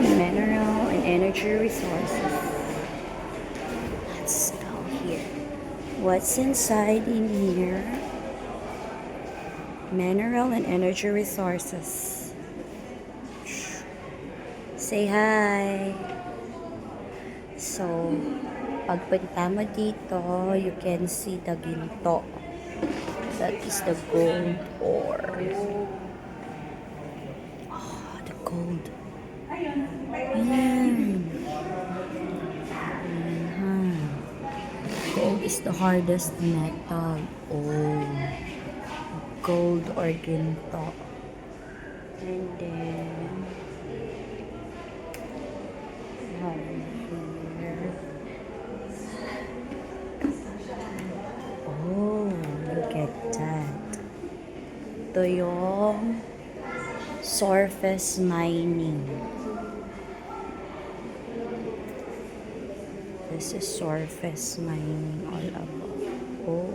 mineral and energy resources. Let's go here. What's inside in here? Mineral and energy resources. Say hi. So, pagpunta mo dito, you can see the ginto. That is the gold ore. Oh, the gold. Ayan. Ayan. Gold is the hardest metal. Oh. Gold or ginto. And then, here. Oh, look at that. Ito yung surface mining. This is surface mining all about. Oh.